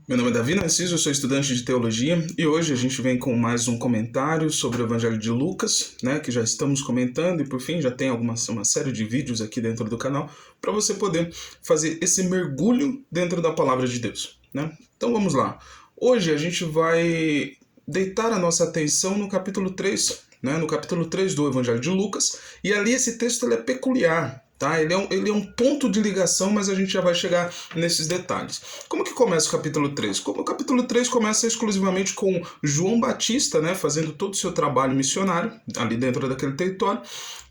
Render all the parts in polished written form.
Meu nome é Davi Narciso, eu sou estudante de teologia e hoje a gente vem com mais um comentário sobre o Evangelho de Lucas, né, que já estamos comentando e por fim já tem uma série de vídeos aqui dentro do canal para você poder fazer esse mergulho dentro da palavra de Deus, né? Então vamos lá. Hoje a gente vai deitar a nossa atenção no capítulo 3, né, no capítulo 3 do Evangelho de Lucas, e ali esse texto ele é peculiar. Tá? Ele é um ponto de ligação, mas a gente já vai chegar nesses detalhes. Como que começa o capítulo 3? Como o capítulo 3 começa exclusivamente com João Batista, né, fazendo todo o seu trabalho missionário ali dentro daquele território.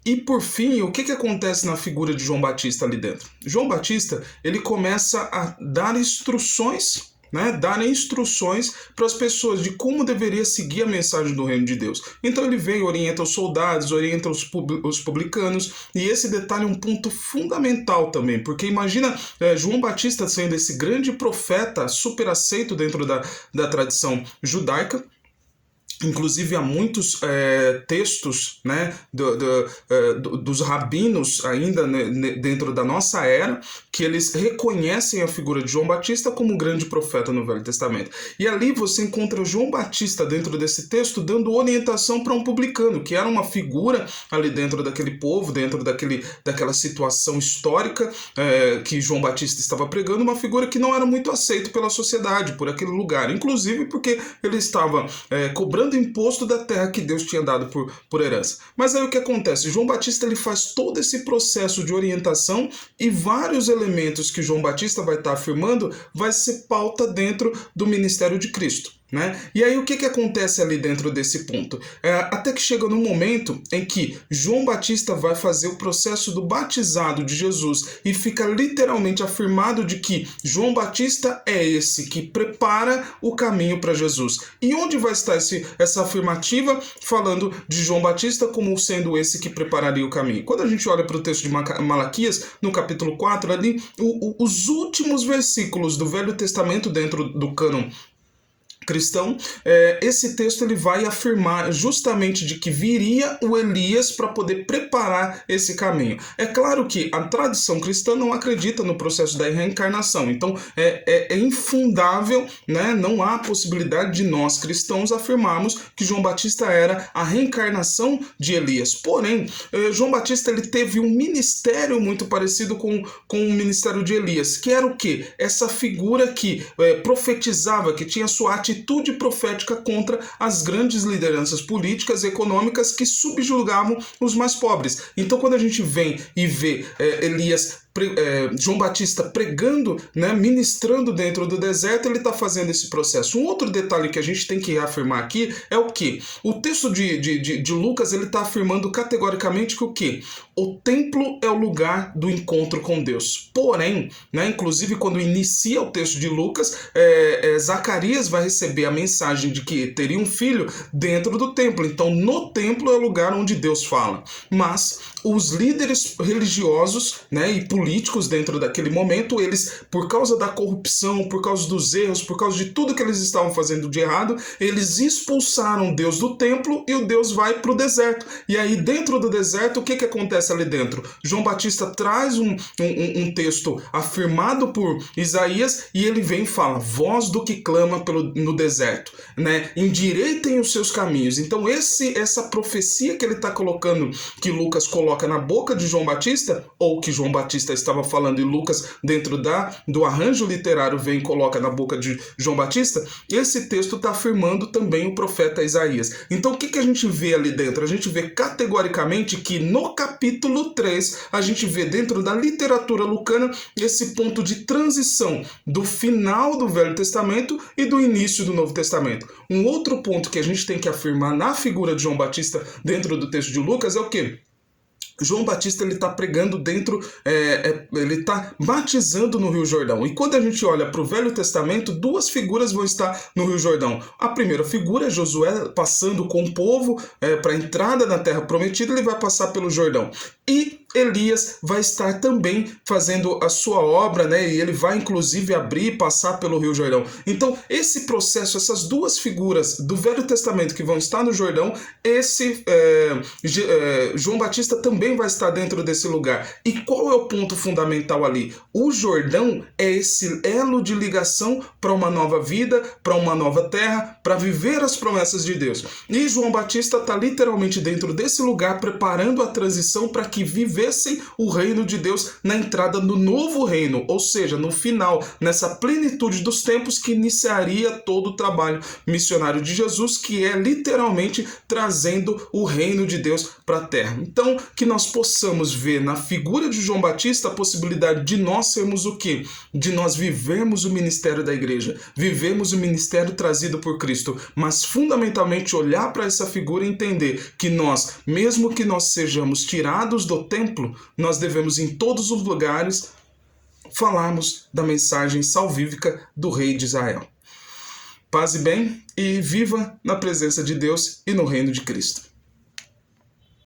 E por fim, o que acontece na figura de João Batista ali dentro? João Batista, ele começa a dar instruções, né, darem instruções para as pessoas de como deveria seguir a mensagem do reino de Deus. Então ele vem, orienta os soldados, orienta os publicanos, e esse detalhe é um ponto fundamental também, porque imagina João Batista sendo esse grande profeta super aceito dentro da tradição judaica. Inclusive há muitos textos, né, dos rabinos ainda, né, dentro da nossa era, que eles reconhecem a figura de João Batista como grande profeta no Velho Testamento. E ali você encontra João Batista dentro desse texto dando orientação para um publicano, que era uma figura ali dentro daquele povo, dentro daquela situação histórica que João Batista estava pregando, uma figura que não era muito aceita pela sociedade, por aquele lugar, inclusive porque ele estava cobrando imposto da terra que Deus tinha dado por herança. Mas aí o que acontece? João Batista ele faz todo esse processo de orientação e vários elementos que João Batista vai estar afirmando vai ser pauta dentro do ministério de Cristo. Né? E aí o que acontece ali dentro desse ponto? Até que chega no momento em que João Batista vai fazer o processo do batizado de Jesus e fica literalmente afirmado de que João Batista é esse que prepara o caminho para Jesus. E onde vai estar essa afirmativa falando de João Batista como sendo esse que prepararia o caminho? Quando a gente olha para o texto de Malaquias, no capítulo 4, ali, os últimos versículos do Velho Testamento dentro do cânon cristão, esse texto ele vai afirmar justamente de que viria o Elias para poder preparar esse caminho. É claro que a tradição cristã não acredita no processo da reencarnação, então é infundável, né? Não há possibilidade de nós cristãos afirmarmos que João Batista era a reencarnação de Elias. Porém, João Batista ele teve um ministério muito parecido com o ministério de Elias, que era o quê? Essa figura que profetizava, que tinha sua atitude profética contra as grandes lideranças políticas e econômicas que subjugavam os mais pobres. Então, quando a gente vem e vê João Batista pregando, né, ministrando dentro do deserto, ele está fazendo esse processo. Um outro detalhe que a gente tem que afirmar aqui é o que? O texto de Lucas ele está afirmando categoricamente que o que? O templo é o lugar do encontro com Deus. Porém, né, inclusive quando inicia o texto de Lucas, Zacarias vai receber a mensagem de que teria um filho dentro do templo. Então, no templo é o lugar onde Deus fala. Mas os líderes religiosos, né, e políticos dentro daquele momento, eles, por causa da corrupção, por causa dos erros, por causa de tudo que eles estavam fazendo de errado, eles expulsaram Deus do templo e o Deus vai para o deserto. E aí, dentro do deserto, o que acontece ali dentro? João Batista traz um texto afirmado por Isaías e ele vem e fala: voz do que clama no deserto, né? Endireitem os seus caminhos. Então, essa profecia que ele está colocando, que Lucas coloca na boca de João Batista, ou que João Batista estava falando e Lucas, dentro do arranjo literário, vem e coloca na boca de João Batista, esse texto está afirmando também o profeta Isaías. Então o que a gente vê ali dentro? A gente vê categoricamente que no capítulo 3, a gente vê dentro da literatura lucana esse ponto de transição do final do Velho Testamento e do início do Novo Testamento. Um outro ponto que a gente tem que afirmar na figura de João Batista dentro do texto de Lucas é o quê? João Batista ele está pregando dentro, ele está batizando no Rio Jordão. E quando a gente olha para o Velho Testamento, duas figuras vão estar no Rio Jordão. A primeira figura é Josué passando com o povo para a entrada na Terra Prometida, ele vai passar pelo Jordão. E Elias vai estar também fazendo a sua obra, né? E ele vai inclusive abrir e passar pelo Rio Jordão. Então, esse processo, essas duas figuras do Velho Testamento que vão estar no Jordão, João Batista também vai estar dentro desse lugar. E qual é o ponto fundamental ali? O Jordão é esse elo de ligação para uma nova vida, para uma nova terra, para viver as promessas de Deus. E João Batista está literalmente dentro desse lugar, preparando a transição para que vivessem o reino de Deus na entrada do novo reino, ou seja, no final, nessa plenitude dos tempos que iniciaria todo o trabalho missionário de Jesus, que é literalmente trazendo o reino de Deus para a terra. Então, que nós possamos ver na figura de João Batista a possibilidade de nós sermos o quê? De nós vivermos o ministério da igreja, vivemos o ministério trazido por Cristo, mas fundamentalmente olhar para essa figura e entender que nós, mesmo que nós sejamos tirados do templo, nós devemos em todos os lugares falarmos da mensagem salvífica do Rei de Israel. Paz e bem, e viva na presença de Deus e no reino de Cristo.